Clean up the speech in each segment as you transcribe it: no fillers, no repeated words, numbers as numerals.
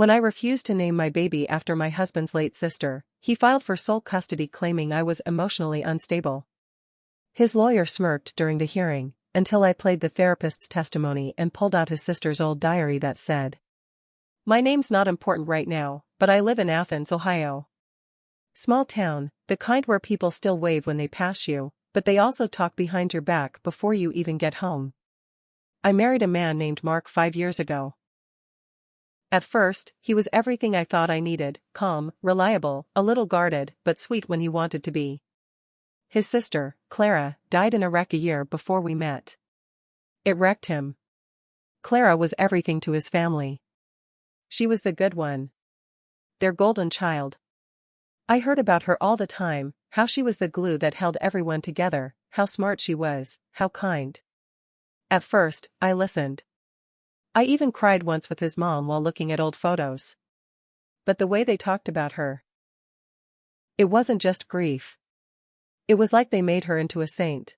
When I refused to name my baby after my husband's late sister, he filed for sole custody claiming I was emotionally unstable. His lawyer smirked during the hearing, until I played the therapist's testimony and pulled out his sister's old diary that said, "My name's not important right now, but I live in Athens, Ohio. Small town, the kind where people still wave when they pass you, but they also talk behind your back before you even get home. I married a man named Mark 5 years ago. At first, he was everything I thought I needed, calm, reliable, a little guarded, but sweet when he wanted to be. His sister, Clara, died in a wreck a year before we met. It wrecked him. Clara was everything to his family. She was the good one. Their golden child. I heard about her all the time, how she was the glue that held everyone together, how smart she was, how kind. At first, I listened. I even cried once with his mom while looking at old photos. But the way they talked about her. It wasn't just grief. It was like they made her into a saint.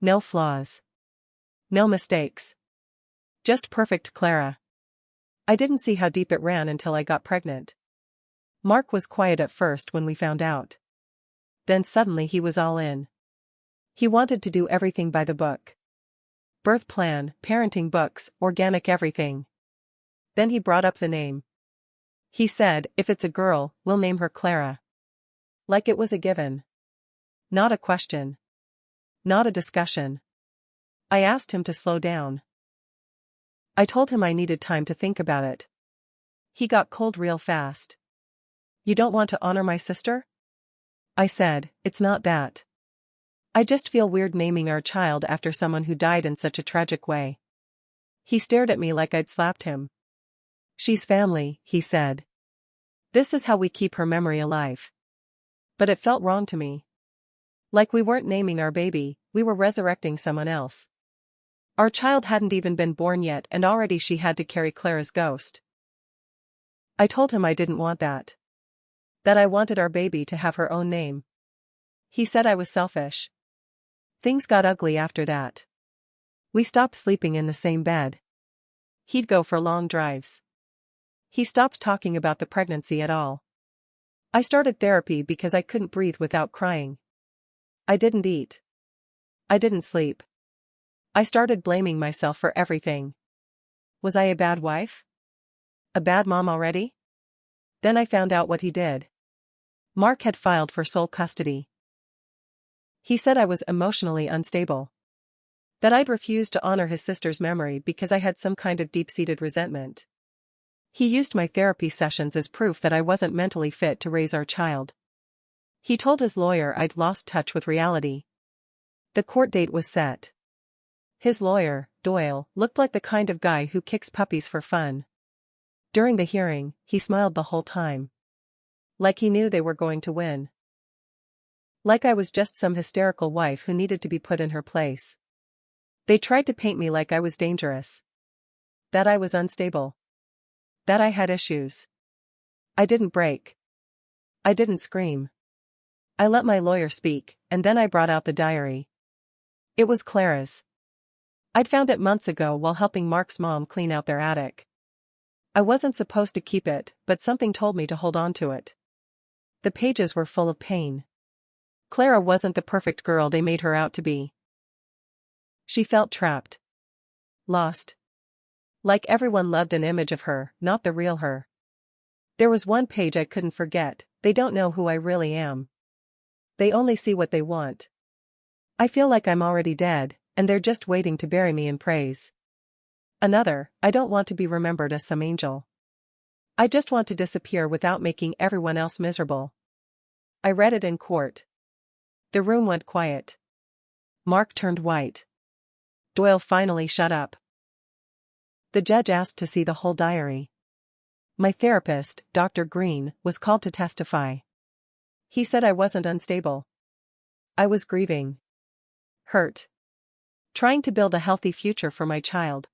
No flaws. No mistakes. Just perfect Clara. I didn't see how deep it ran until I got pregnant. Mark was quiet at first when we found out. Then suddenly he was all in. He wanted to do everything by the book. Birth plan, parenting books, organic everything. Then he brought up the name. He said, if it's a girl, we'll name her Clara. Like it was a given. Not a question. Not a discussion. I asked him to slow down. I told him I needed time to think about it. He got cold real fast. You don't want to honor my sister? I said, it's not that. I just feel weird naming our child after someone who died in such a tragic way. He stared at me like I'd slapped him. She's family, he said. This is how we keep her memory alive. But it felt wrong to me. Like we weren't naming our baby, we were resurrecting someone else. Our child hadn't even been born yet and already she had to carry Clara's ghost. I told him I didn't want that. That I wanted our baby to have her own name. He said I was selfish. Things got ugly after that. We stopped sleeping in the same bed. He'd go for long drives. He stopped talking about the pregnancy at all. I started therapy because I couldn't breathe without crying. I didn't eat. I didn't sleep. I started blaming myself for everything. Was I a bad wife? A bad mom already? Then I found out what he did. Mark had filed for sole custody. He said I was emotionally unstable. That I'd refused to honor his sister's memory because I had some kind of deep-seated resentment. He used my therapy sessions as proof that I wasn't mentally fit to raise our child. He told his lawyer I'd lost touch with reality. The court date was set. His lawyer, Doyle, looked like the kind of guy who kicks puppies for fun. During the hearing, he smiled the whole time. Like he knew they were going to win. Like I was just some hysterical wife who needed to be put in her place. They tried to paint me like I was dangerous. That I was unstable. That I had issues. I didn't break. I didn't scream. I let my lawyer speak, and then I brought out the diary. It was Clara's. I'd found it months ago while helping Mark's mom clean out their attic. I wasn't supposed to keep it, but something told me to hold on to it. The pages were full of pain. Clara wasn't the perfect girl they made her out to be. She felt trapped. Lost. Like everyone loved an image of her, not the real her. There was one page I couldn't forget, they don't know who I really am. They only see what they want. I feel like I'm already dead, and they're just waiting to bury me in praise. Another, I don't want to be remembered as some angel. I just want to disappear without making everyone else miserable. I read it in court. The room went quiet. Mark turned white. Doyle finally shut up. The judge asked to see the whole diary. My therapist, Dr. Green, was called to testify. He said I wasn't unstable. I was grieving. Hurt. Trying to build a healthy future for my child.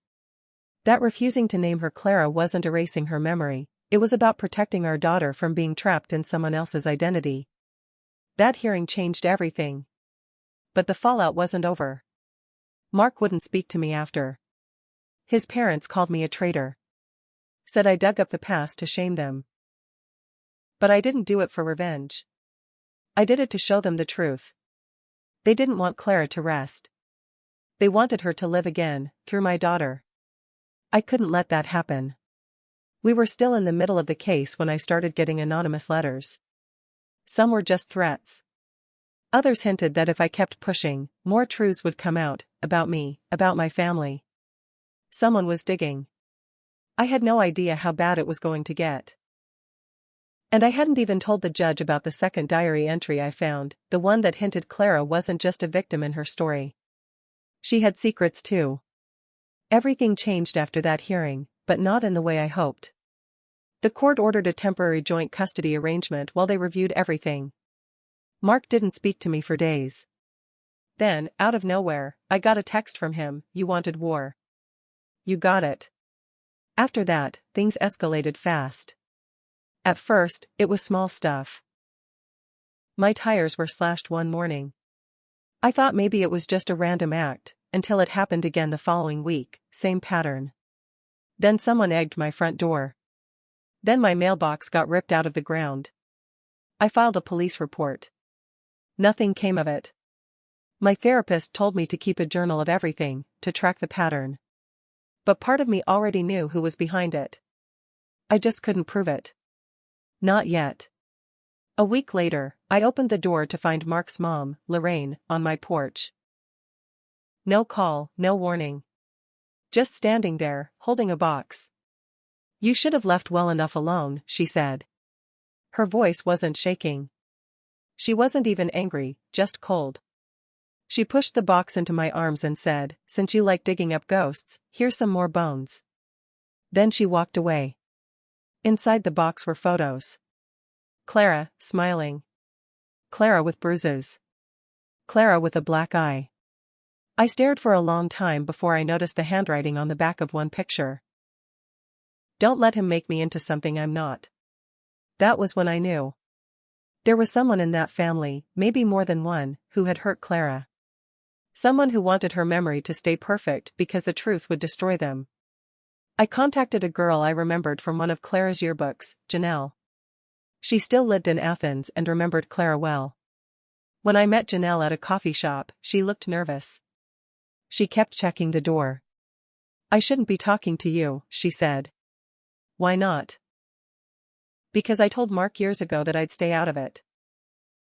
That refusing to name her Clara wasn't erasing her memory, it was about protecting our daughter from being trapped in someone else's identity. That hearing changed everything. But the fallout wasn't over. Mark wouldn't speak to me after. His parents called me a traitor. Said I dug up the past to shame them. But I didn't do it for revenge. I did it to show them the truth. They didn't want Clara to rest. They wanted her to live again, through my daughter. I couldn't let that happen. We were still in the middle of the case when I started getting anonymous letters. Some were just threats. Others hinted that if I kept pushing, more truths would come out, about me, about my family. Someone was digging. I had no idea how bad it was going to get. And I hadn't even told the judge about the second diary entry I found, the one that hinted Clara wasn't just a victim in her story. She had secrets too. Everything changed after that hearing, but not in the way I hoped. The court ordered a temporary joint custody arrangement while they reviewed everything. Mark didn't speak to me for days. Then, out of nowhere, I got a text from him, "You wanted war. You got it." After that, things escalated fast. At first, it was small stuff. My tires were slashed one morning. I thought maybe it was just a random act, until it happened again the following week, same pattern. Then someone egged my front door. Then my mailbox got ripped out of the ground. I filed a police report. Nothing came of it. My therapist told me to keep a journal of everything, to track the pattern. But part of me already knew who was behind it. I just couldn't prove it. Not yet. A week later, I opened the door to find Mark's mom, Lorraine, on my porch. No call, no warning. Just standing there, holding a box. "You should have left well enough alone," she said. Her voice wasn't shaking. She wasn't even angry, just cold. She pushed the box into my arms and said, "Since you like digging up ghosts, here's some more bones." Then she walked away. Inside the box were photos. Clara, smiling. Clara with bruises. Clara with a black eye. I stared for a long time before I noticed the handwriting on the back of one picture. "Don't let him make me into something I'm not." That was when I knew. There was someone in that family, maybe more than one, who had hurt Clara. Someone who wanted her memory to stay perfect because the truth would destroy them. I contacted a girl I remembered from one of Clara's yearbooks, Janelle. She still lived in Athens and remembered Clara well. When I met Janelle at a coffee shop, she looked nervous. She kept checking the door. "I shouldn't be talking to you," she said. "Why not?" "Because I told Mark years ago that I'd stay out of it."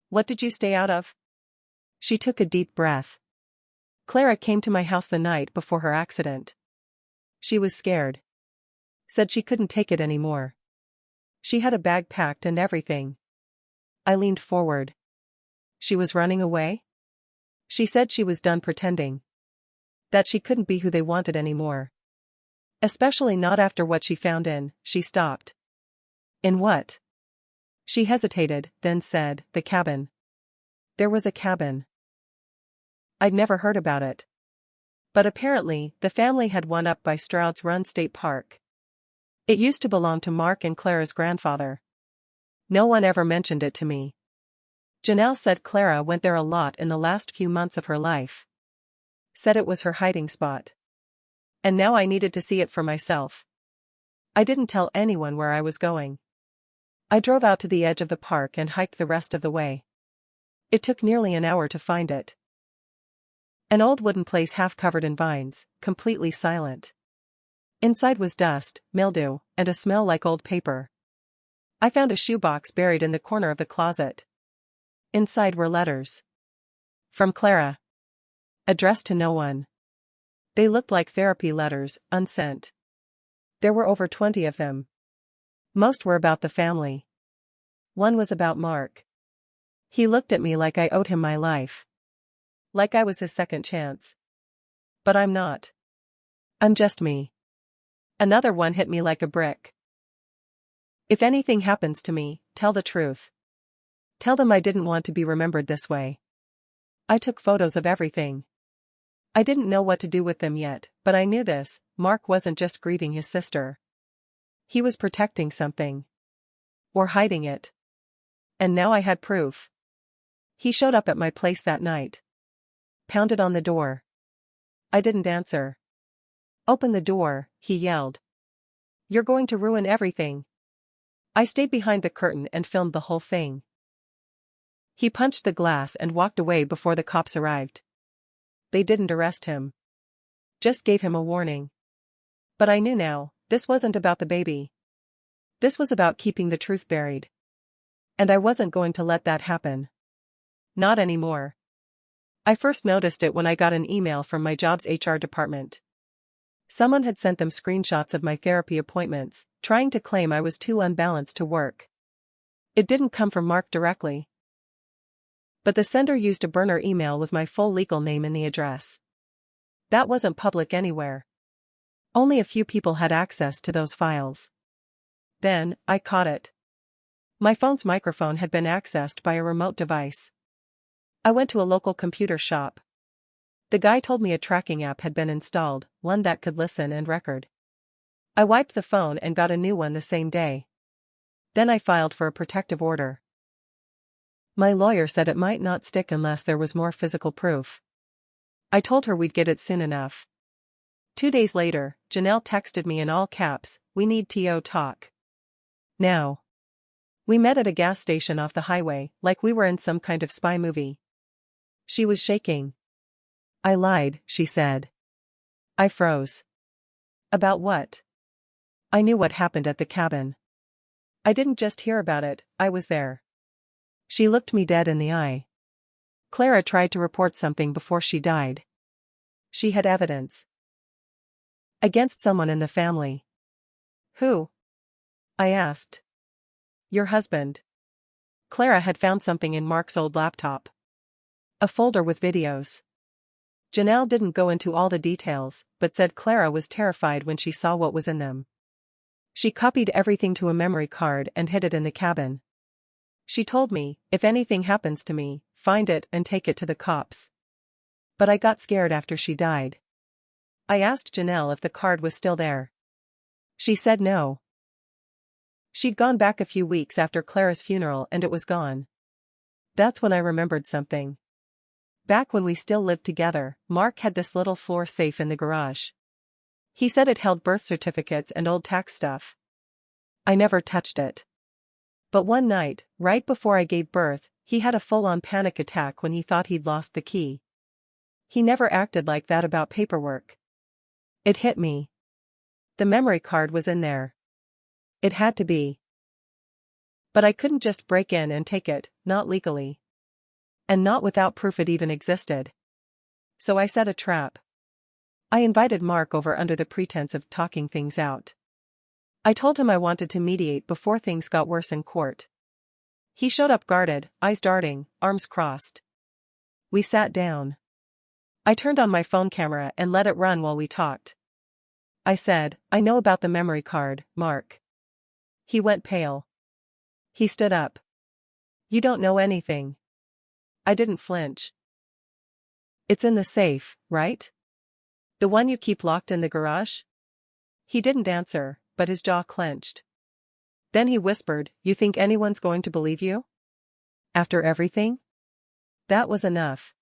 "What did you stay out of?" She took a deep breath. "Clara came to my house the night before her accident. She was scared. Said she couldn't take it anymore. She had a bag packed and everything." I leaned forward. "She was running away?" "She said she was done pretending. That she couldn't be who they wanted anymore. Especially not after what she found in." She stopped. "In what?" She hesitated, then said, "The cabin." There was a cabin. I'd never heard about it. But apparently, the family had one up by Stroud's Run State Park. It used to belong to Mark and Clara's grandfather. No one ever mentioned it to me. Janelle said Clara went there a lot in the last few months of her life. Said it was her hiding spot. And now I needed to see it for myself. I didn't tell anyone where I was going. I drove out to the edge of the park and hiked the rest of the way. It took nearly an hour to find it. An old wooden place half covered in vines, completely silent. Inside was dust, mildew, and a smell like old paper. I found a shoebox buried in the corner of the closet. Inside were letters. From Clara. Addressed to no one. They looked like therapy letters, unsent. There were over 20 of them. Most were about the family. One was about Mark. He looked at me like I owed him my life. Like I was his second chance. But I'm not. I'm just me. Another one hit me like a brick. "If anything happens to me, tell the truth. Tell them I didn't want to be remembered this way." I took photos of everything. I didn't know what to do with them yet, but I knew this: Mark wasn't just grieving his sister. He was protecting something. Or hiding it. And now I had proof. He showed up at my place that night. Pounded on the door. I didn't answer. "Open the door," he yelled. You're going to ruin everything. I stayed behind the curtain and filmed the whole thing. He punched the glass and walked away before the cops arrived. They didn't arrest him. Just gave him a warning. But I knew now, this wasn't about the baby. This was about keeping the truth buried. And I wasn't going to let that happen. Not anymore. I first noticed it when I got an email from my job's HR department. Someone had sent them screenshots of my therapy appointments, trying to claim I was too unbalanced to work. It didn't come from Mark directly. But the sender used a burner email with my full legal name in the address. That wasn't public anywhere. Only a few people had access to those files. Then, I caught it. My phone's microphone had been accessed by a remote device. I went to a local computer shop. The guy told me a tracking app had been installed, one that could listen and record. I wiped the phone and got a new one the same day. Then I filed for a protective order. My lawyer said it might not stick unless there was more physical proof. I told her we'd get it soon enough. 2 days later, Janelle texted me in all caps, "We need to talk. Now." We met at a gas station off the highway, like we were in some kind of spy movie. She was shaking. "I lied," she said. I froze. About what? I knew what happened at the cabin. I didn't just hear about it, I was there. She looked me dead in the eye. Clara tried to report something before she died. She had evidence. Against someone in the family. Who? I asked. Your husband. Clara had found something in Mark's old laptop. A folder with videos. Janelle didn't go into all the details, but said Clara was terrified when she saw what was in them. She copied everything to a memory card and hid it in the cabin. She told me, if anything happens to me, find it and take it to the cops. But I got scared after she died. I asked Janelle if the card was still there. She said no. She'd gone back a few weeks after Clara's funeral and it was gone. That's when I remembered something. Back when we still lived together, Mark had this little floor safe in the garage. He said it held birth certificates and old tax stuff. I never touched it. But one night, right before I gave birth, he had a full-on panic attack when he thought he'd lost the key. He never acted like that about paperwork. It hit me. The memory card was in there. It had to be. But I couldn't just break in and take it, not legally. And not without proof it even existed. So I set a trap. I invited Mark over under the pretense of talking things out. I told him I wanted to mediate before things got worse in court. He showed up guarded, eyes darting, arms crossed. We sat down. I turned on my phone camera and let it run while we talked. I said, I know about the memory card, Mark. He went pale. He stood up. You don't know anything. I didn't flinch. It's in the safe, right? The one you keep locked in the garage? He didn't answer, but his jaw clenched. Then he whispered, You think anyone's going to believe you? After everything? That was enough.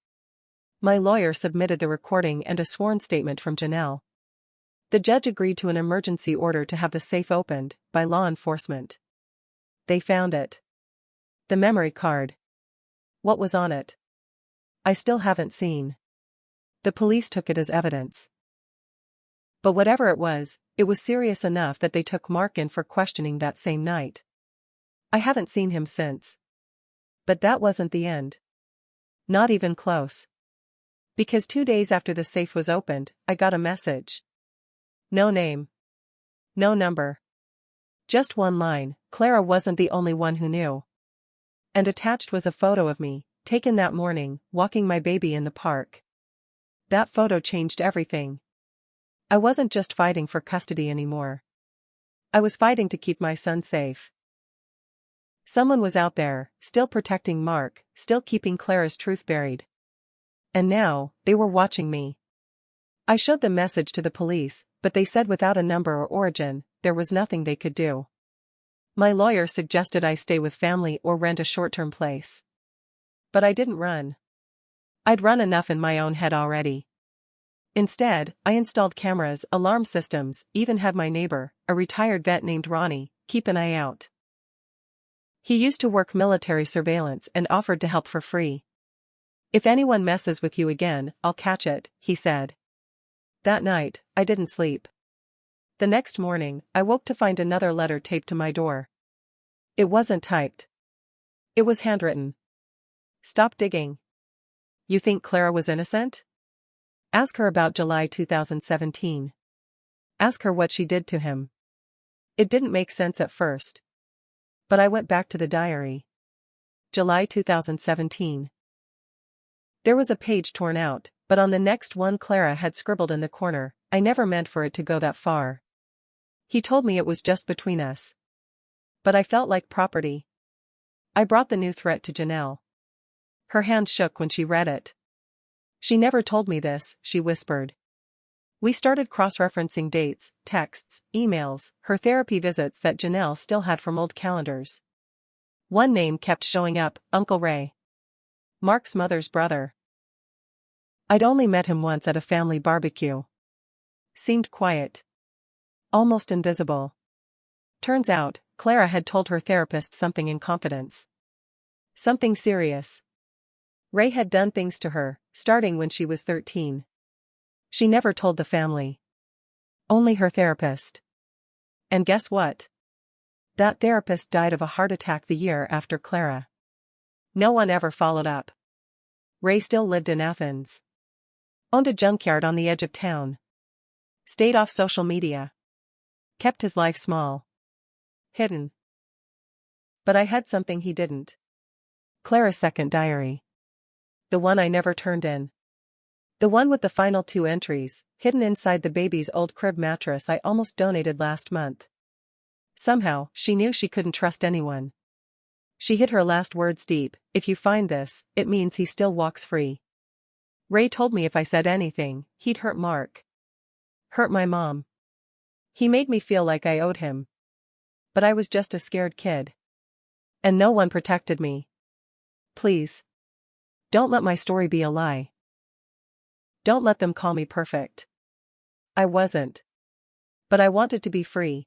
My lawyer submitted the recording and a sworn statement from Janelle. The judge agreed to an emergency order to have the safe opened, by law enforcement. They found it. The memory card. What was on it? I still haven't seen. The police took it as evidence. But whatever it was serious enough that they took Mark in for questioning that same night. I haven't seen him since. But that wasn't the end. Not even close. Because 2 days after the safe was opened, I got a message. No name. No number. Just one line, Clara wasn't the only one who knew. And attached was a photo of me, taken that morning, walking my baby in the park. That photo changed everything. I wasn't just fighting for custody anymore. I was fighting to keep my son safe. Someone was out there, still protecting Mark, still keeping Clara's truth buried. And now, they were watching me. I showed the message to the police, but they said without a number or origin, there was nothing they could do. My lawyer suggested I stay with family or rent a short-term place. But I didn't run. I'd run enough in my own head already. Instead, I installed cameras, alarm systems, even had my neighbor, a retired vet named Ronnie, keep an eye out. He used to work military surveillance and offered to help for free. If anyone messes with you again, I'll catch it, he said. That night, I didn't sleep. The next morning, I woke to find another letter taped to my door. It wasn't typed. It was handwritten. Stop digging. You think Clara was innocent? Ask her about July 2017. Ask her what she did to him. It didn't make sense at first. But I went back to the diary. July 2017. There was a page torn out, but on the next one Clara had scribbled in the corner, I never meant for it to go that far. He told me it was just between us. But I felt like property. I brought the new threat to Janelle. Her hand shook when she read it. She never told me this, she whispered. We started cross-referencing dates, texts, emails, her therapy visits that Janelle still had from old calendars. One name kept showing up, Uncle Ray. Mark's mother's brother. I'd only met him once at a family barbecue. Seemed quiet. Almost invisible. Turns out, Clara had told her therapist something in confidence. Something serious. Ray had done things to her, starting when she was 13. She never told the family. Only her therapist. And guess what? That therapist died of a heart attack the year after Clara. No one ever followed up. Ray still lived in Athens. Owned a junkyard on the edge of town. Stayed off social media. Kept his life small. Hidden. But I had something he didn't. Clara's second diary. The one I never turned in. The one with the final 2 entries, hidden inside the baby's old crib mattress I almost donated last month. Somehow, she knew she couldn't trust anyone. She hid her last words deep, if you find this, it means he still walks free. Ray told me if I said anything, he'd hurt Mark. Hurt my mom. He made me feel like I owed him. But I was just a scared kid. And no one protected me. Please. Don't let my story be a lie. Don't let them call me perfect. I wasn't. But I wanted to be free.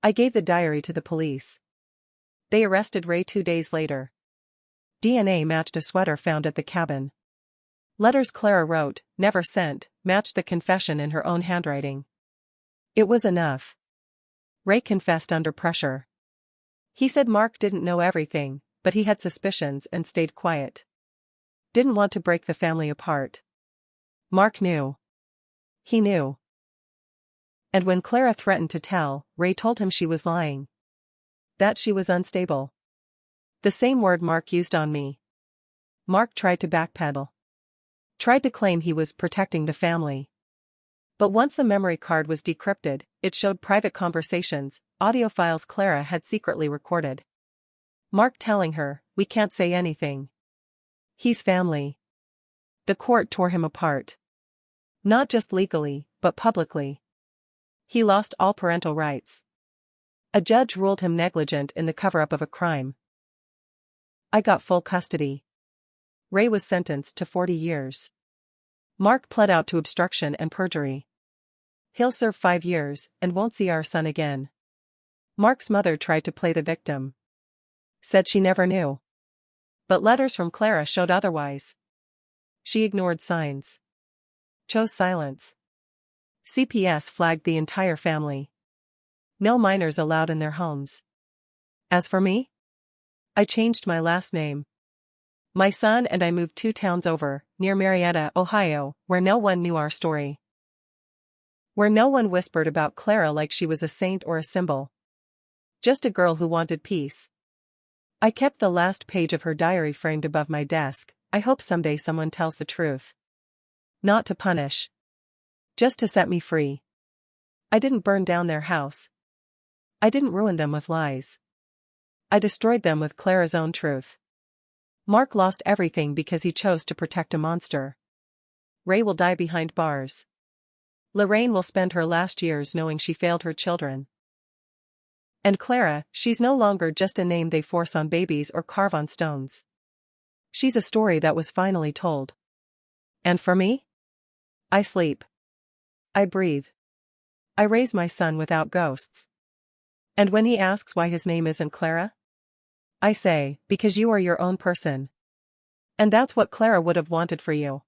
I gave the diary to the police. They arrested Ray 2 days later. DNA matched a sweater found at the cabin. Letters Clara wrote, never sent, matched the confession in her own handwriting. It was enough. Ray confessed under pressure. He said Mark didn't know everything, but he had suspicions and stayed quiet. Didn't want to break the family apart. Mark knew. He knew. And when Clara threatened to tell, Ray told him she was lying. That she was unstable. The same word Mark used on me. Mark tried to backpedal. Tried to claim he was protecting the family. But once the memory card was decrypted, it showed private conversations, audio files Clara had secretly recorded. Mark telling her, we can't say anything. He's family. The court tore him apart. Not just legally, but publicly. He lost all parental rights. A judge ruled him negligent in the cover-up of a crime. I got full custody. Ray was sentenced to 40 years. Mark pled out to obstruction and perjury. He'll serve 5 years and won't see our son again. Mark's mother tried to play the victim. Said she never knew. But letters from Clara showed otherwise. She ignored signs. Chose silence. CPS flagged the entire family. No minors allowed in their homes. As for me? I changed my last name. My son and I moved 2 towns over, near Marietta, Ohio, where no one knew our story. Where no one whispered about Clara like she was a saint or a symbol. Just a girl who wanted peace. I kept the last page of her diary framed above my desk. I hope someday someone tells the truth. Not to punish. Just to set me free. I didn't burn down their house. I didn't ruin them with lies. I destroyed them with Clara's own truth. Mark lost everything because he chose to protect a monster. Ray will die behind bars. Lorraine will spend her last years knowing she failed her children. And Clara, she's no longer just a name they force on babies or carve on stones. She's a story that was finally told. And for me? I sleep. I breathe. I raise my son without ghosts. And when he asks why his name isn't Clara, I say, because you are your own person. And that's what Clara would have wanted for you.